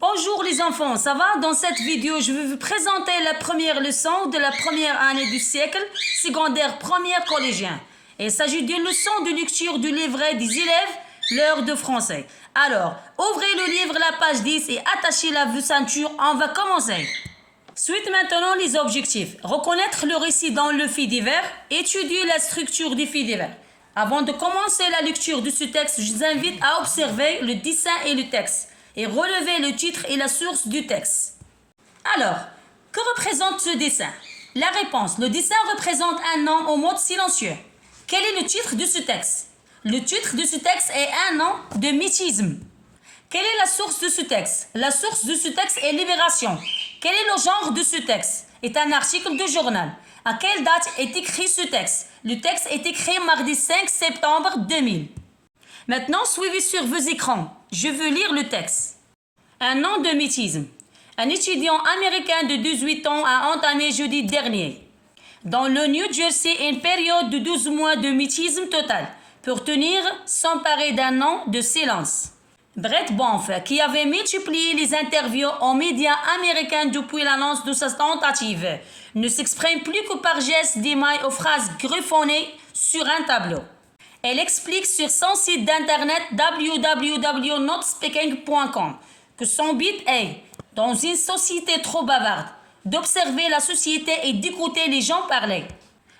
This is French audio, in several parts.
Bonjour les enfants, ça va? Dans cette vidéo, je vais vous présenter la première leçon de la première année du cycle secondaire première collégien. Il s'agit d'une leçon de lecture du livret des élèves, l'heure de français. Alors, ouvrez le livre, la page 10 et attachez la ceinture, on va commencer. Suite maintenant les objectifs. Reconnaître le récit dans le fait divers, étudier la structure du fait divers. Avant de commencer la lecture de ce texte, je vous invite à observer le dessin et le texte et relever le titre et la source du texte. Alors, que représente ce dessin? La réponse, le dessin représente un nom au mode silencieux. Quel est le titre de ce texte? Le titre de ce texte est un nom de mythisme. Quelle est la source de ce texte? La source de ce texte est Libération. Quel est le genre de ce texte? Est un article de journal. À quelle date est écrit ce texte? Le texte est écrit mardi 5 septembre 2000. Maintenant, suivez sur vos écrans. Je veux lire le texte. Un nom de mythisme. Un étudiant américain de 18 ans a entamé jeudi dernier, dans le New Jersey, une période de 12 mois de mythisme total pour s'emparer d'un nom de silence. Brett Banff, qui avait multiplié les interviews aux médias américains depuis l'annonce de sa tentative, ne s'exprime plus que par gestes d'émail aux phrases griffonnées sur un tableau. Elle explique sur son site d'internet www.notspeaking.com que son but est, dans une société trop bavarde, d'observer la société et d'écouter les gens parler.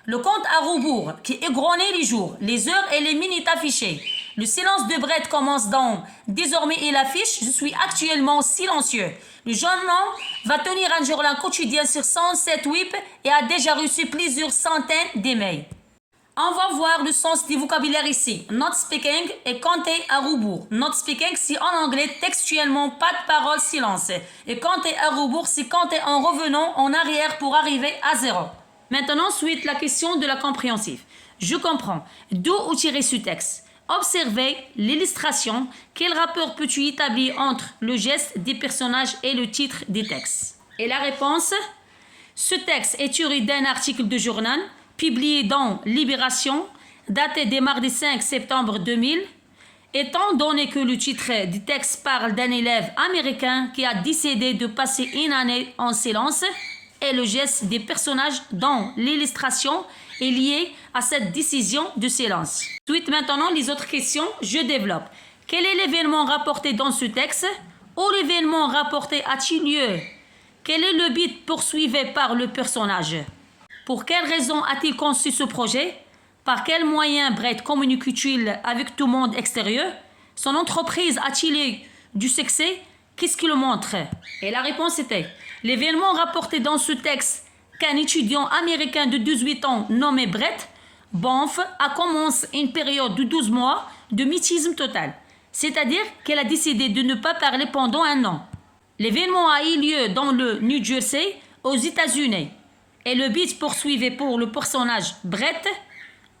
Le compte à rebours qui égrenait les jours, les heures et les minutes affichées. Le silence de Brett commence donc. Désormais, il affiche « Je suis actuellement silencieux ». Le jeune homme va tenir un journal quotidien sur son site web et a déjà reçu plusieurs centaines d'emails. On va voir le sens du vocabulaire ici. Not speaking est compter à rebours. Not speaking, c'est en anglais textuellement pas de parole, silence. Et compter à rebours, c'est compter en revenant en arrière pour arriver à zéro. Maintenant, suite la question de la compréhensive. Je comprends. D'où tirer ce texte? Observez l'illustration. Quel rapport peux-tu établir entre le geste des personnages et le titre des textes? Et la réponse? Ce texte est tiré d'un article de journal publié dans Libération, daté de mardi 5 septembre 2000, étant donné que le titre du texte parle d'un élève américain qui a décidé de passer une année en silence, et le geste des personnages dans l'illustration est lié à cette décision de silence. Suite maintenant les autres questions, je développe. Quel est l'événement rapporté dans ce texte? Où l'événement rapporté a-t-il lieu? Quel est le but poursuivi par le personnage? Pour quelle raison a-t-il conçu ce projet? Par quels moyens Brett communique-t-il avec tout le monde extérieur? Son entreprise a-t-il eu du succès? Qu'est-ce qu'il montre? Et la réponse était, l'événement rapporté dans ce texte qu'un étudiant américain de 18 ans nommé Brett Banff a commencé une période de 12 mois de mythisme total. C'est-à-dire qu'elle a décidé de ne pas parler pendant un an. L'événement a eu lieu dans le New Jersey, aux États-Unis. Et le but poursuivi pour le personnage Brett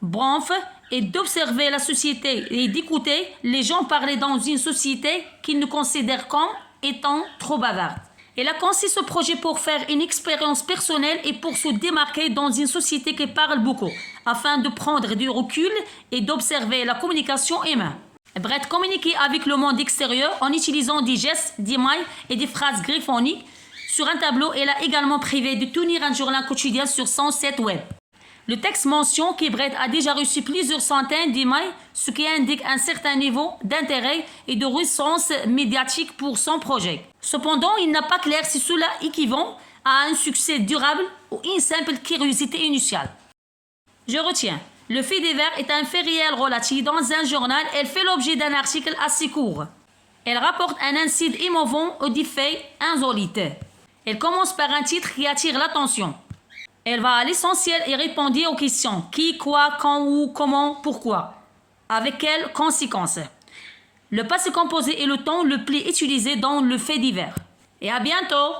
Banff est d'observer la société et d'écouter les gens parler dans une société qu'il ne considère comme étant trop bavarde. Elle a conçu ce projet pour faire une expérience personnelle et pour se démarquer dans une société qui parle beaucoup, afin de prendre du recul et d'observer la communication humaine. Brett communiquait avec le monde extérieur en utilisant des gestes, des mails et des phrases griffoniques. Sur un tableau, elle a également prévu de tenir un journal quotidien sur son site web. Le texte mentionne que Brett a déjà reçu plusieurs centaines d'emails, ce qui indique un certain niveau d'intérêt et de ressonance médiatique pour son projet. Cependant, il n'est pas clair si cela équivaut à un succès durable ou une simple curiosité initiale. Je retiens. Le fait divers est un fait réel relatif dans un journal. Elle fait l'objet d'un article assez court. Elle rapporte un incident émouvant ou des faits insolites. Elle commence par un titre qui attire l'attention. Elle va à l'essentiel et répond aux questions qui, quoi, quand, où, comment, pourquoi. Avec quelles conséquences. Le passé composé est le temps le plus utilisé dans le fait divers. Et à bientôt!